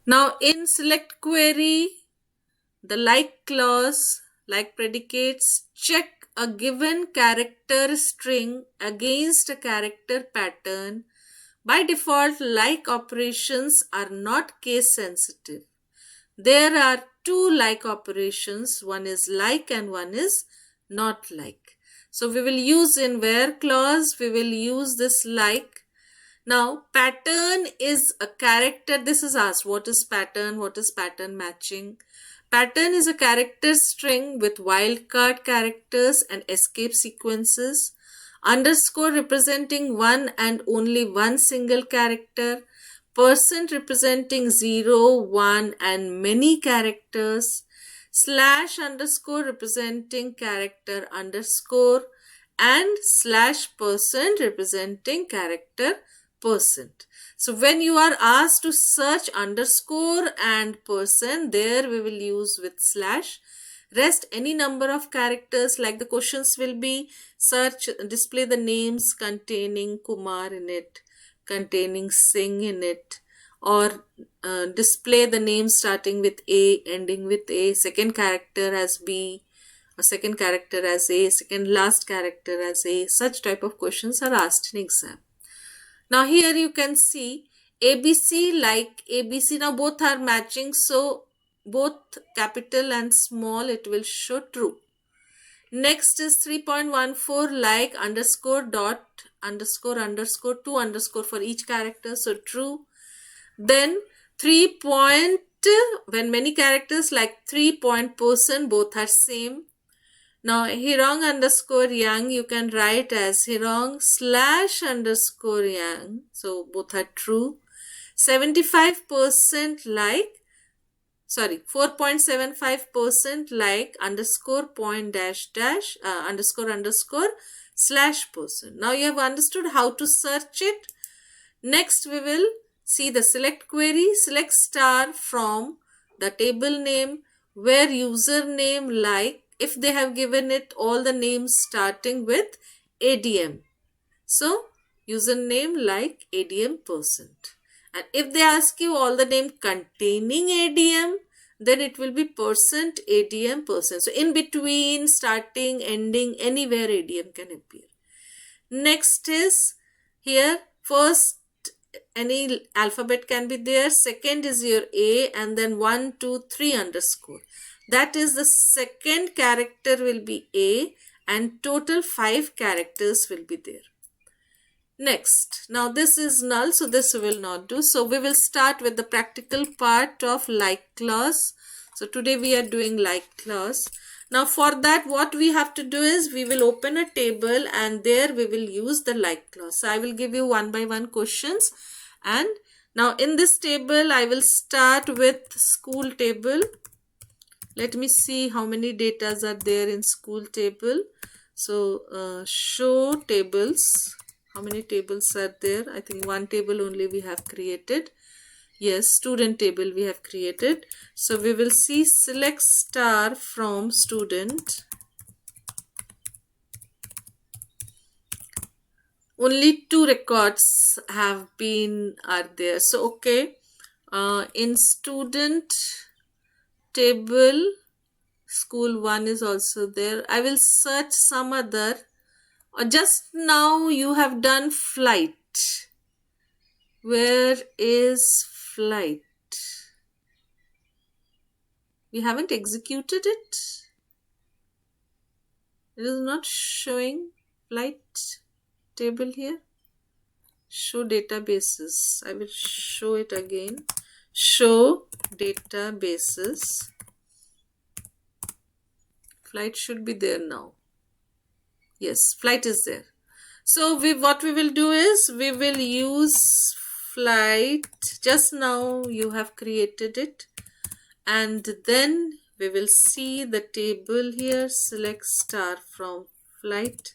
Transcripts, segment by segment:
Now in select query, the like clause, like predicates, check a given character string against a character pattern. By default, like operations are not case sensitive. There are two like operations, one is like and one is not like. So we will use in where clause, we will use this like. Now pattern is a character. This is asked, what is pattern? What is pattern matching? Pattern is a character string with wildcard characters and escape sequences. Underscore representing one and only one single character. Percent representing 0, 1 and many characters. Slash underscore representing character underscore. And slash percent representing character percent. So when you are asked to search underscore and percent, there we will use with slash. Rest any number of characters, like the questions will be search, display the names containing Kumar in it, containing Singh in it, or display the names starting with A, ending with A, second character as B, a second character as A, second last character as A. Such type of questions are asked in exam. Now here you can see ABC like ABC. Now both are matching, so both capital and small, it will show true. Next is 3.14 like underscore dot underscore underscore 2 underscore for each character, so true. Then 3 point, when many characters like 3 point person, both are same. Now Hirong underscore Yang you can write as Hirong slash underscore Yang, so both are true. 75% like, sorry, 4.75% like underscore point dash dash underscore underscore slash person. Now you have understood how to search it. Next we will see the select query. Select star from the table name where username like, if they have given it all the names starting with ADM. So username like ADM percent. And if they ask you all the name containing ADM, then it will be percent ADM percent. So in between, starting, ending, anywhere ADM can appear. Next is here, first any alphabet can be there, second is your A, and then 1, 2, 3 underscore. That is the second character will be A and total 5 characters will be there. Next, now this is null, so this we will not do. So we will start with the practical part of like clause. So today we are doing like clause. Now for that, what we have to do is we will open a table and there we will use the like clause. So I will give you one by one questions, and now in this table I will start with school table. Let me see how many datas are there in school table. So show tables. How many tables are there? I think one table only we have created. Yes, student table we have created. So we will see select star from student. Only 2 records are there. So okay, in student table, school 1 is also there. I will search some other. Just now you have done flight. Where is flight? We haven't executed it. It is not showing flight table here. Show databases. I will show it again. Show databases. Flight should be there now. Yes, flight is there. So what we will do is we will use flight. Just now you have created it, and then we will see the table here. Select star from flight.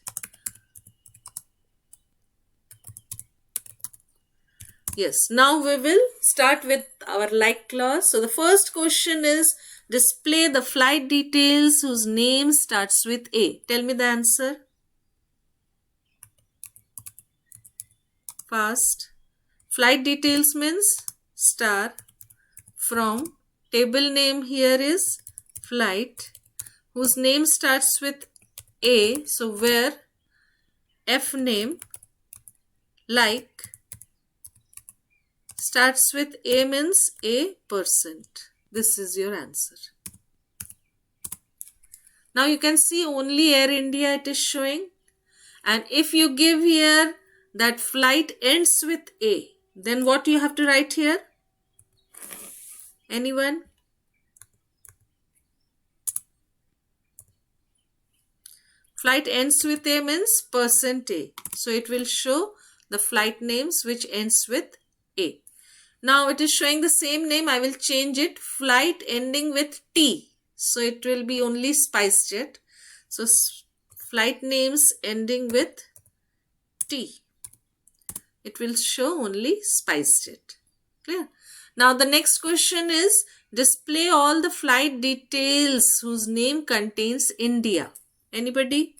Yes, now we will start with our like clause. So the first question is display the flight details whose name starts with A. Tell me the answer. Fast. Flight details means star. from table name here is flight, whose name starts with A. So where F name like starts with A means a percent. This is your answer. Now you can see only Air India it is showing. And if you give here that flight ends with A, then what you have to write here? Anyone? Flight ends with A means percent A. So it will show the flight names which ends with A. Now it is showing the same name. I will change it. Flight ending with T. So it will be only SpiceJet. So flight names ending with T. It will show only SpiceJet. Clear? Now the next question is display all the flight details whose name contains India. Anybody?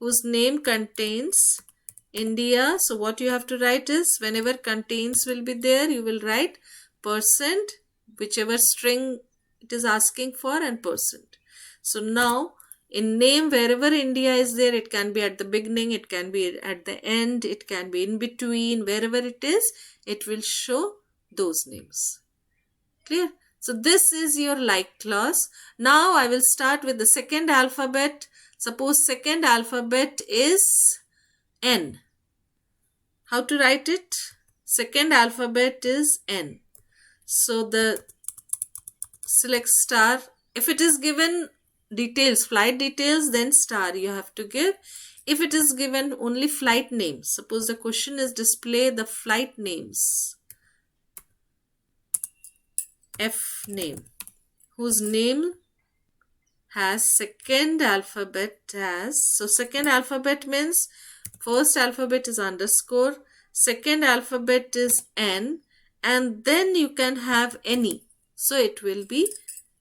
Whose name contains India. So what you have to write is whenever contains will be there, you will write percent, whichever string it is asking for, and percent. So now in name, wherever India is there, it can be at the beginning, it can be at the end, it can be in between, wherever it is, it will show those names. Clear? So this is your like clause. Now I will start with the second alphabet. Suppose second alphabet is N. How to write it? Second alphabet is N. So the select star. If it is given details, flight details, then star you have to give. If it is given only flight names, suppose the question is display the flight names. F name, whose name has second alphabet as, so second alphabet means first alphabet is underscore, second alphabet is N, and then you can have any. So it will be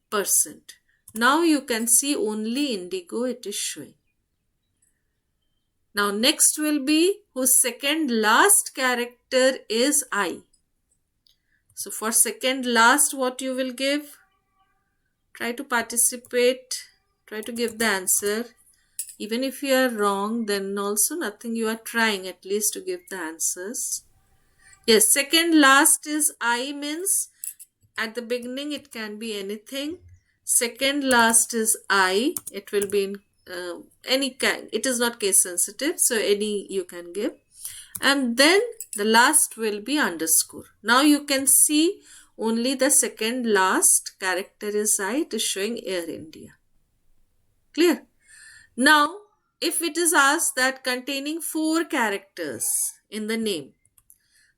percent. Now you can see only Indigo it is showing. Now next will be whose second last character is I. So for second last, what you will give? Try to participate. Try to give the answer. Even if you are wrong, then also nothing, you are trying at least to give the answers. Yes, second last is I means at the beginning it can be anything. Second last is I. It will be in any kind. It is not case sensitive. So any you can give. And then the last will be underscore. Now you can see only the second last character is I. It is showing Air India. Clear? Now, if it is asked that containing 4 characters in the name.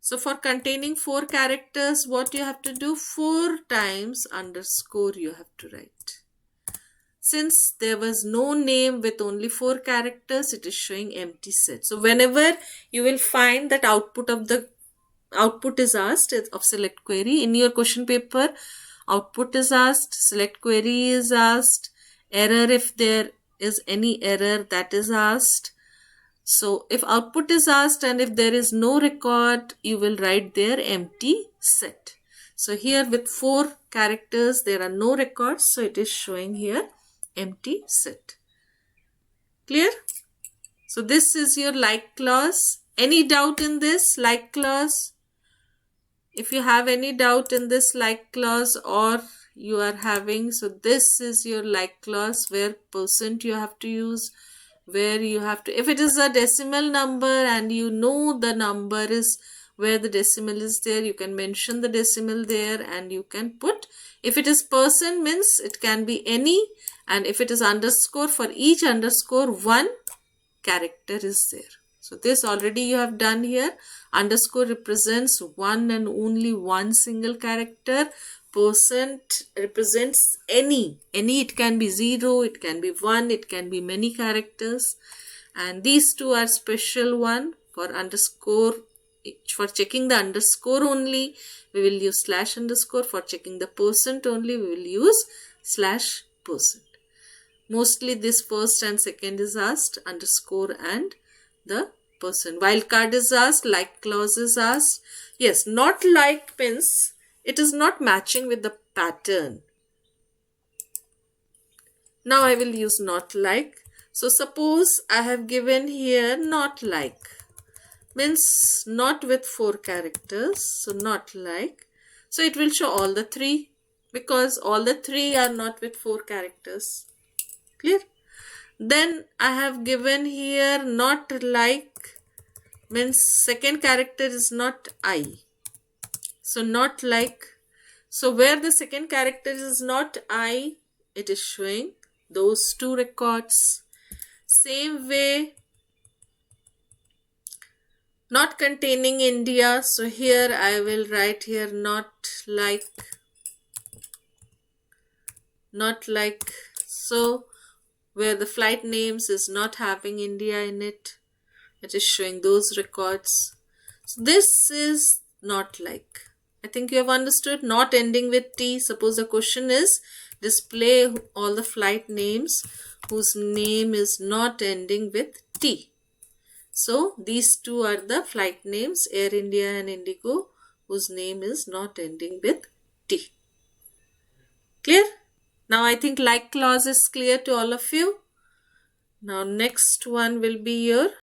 So for containing 4 characters, what you have to do? 4 times underscore you have to write. Since there was no name with only 4 characters, it is showing empty set. So whenever you will find that output is asked of select query in your question paper, output is asked, select query is asked, error if there is any error that is asked. So if output is asked and if there is no record, you will write there empty set. So here with 4 characters, there are no records. So it is showing here empty set. Clear? So this is your like clause. Any doubt in this like clause? If you have any doubt in this like clause or you are having, so this is your like clause where percent you have to use, where you have to, if it is a decimal number and you know the number is where the decimal is there, you can mention the decimal there and you can put. If it is percent means it can be any, and if it is underscore, for each underscore 1 character is there. So this already you have done here. Underscore represents one and only one single character. Percent represents any. Any, it can be 0, it can be 1, it can be many characters. And these two are special one for underscore. For checking the underscore only, we will use slash underscore. For checking the percent only, we will use slash percent. Mostly this first and second is asked, underscore and the person. Wildcard is asked, like clause is asked. Yes, not like means it is not matching with the pattern. Now I will use not like. So suppose I have given here not like, means not with 4 characters. So not like. So it will show all the 3 because all the 3 are not with 4 characters. Clear? Then I have given here not like, means second character is not I. So not like. So where the second character is not I, it is showing those 2 records. Same way, not containing India. So here I will write here not like. Not like. So where the flight names is not having India in it, it is showing those records. So this is not like. I think you have understood. Not ending with T. Suppose the question is display all the flight names whose name is not ending with T. So these 2 are the flight names, Air India and Indigo, whose name is not ending with T. Clear? Now I think like clause is clear to all of you. Now next one will be your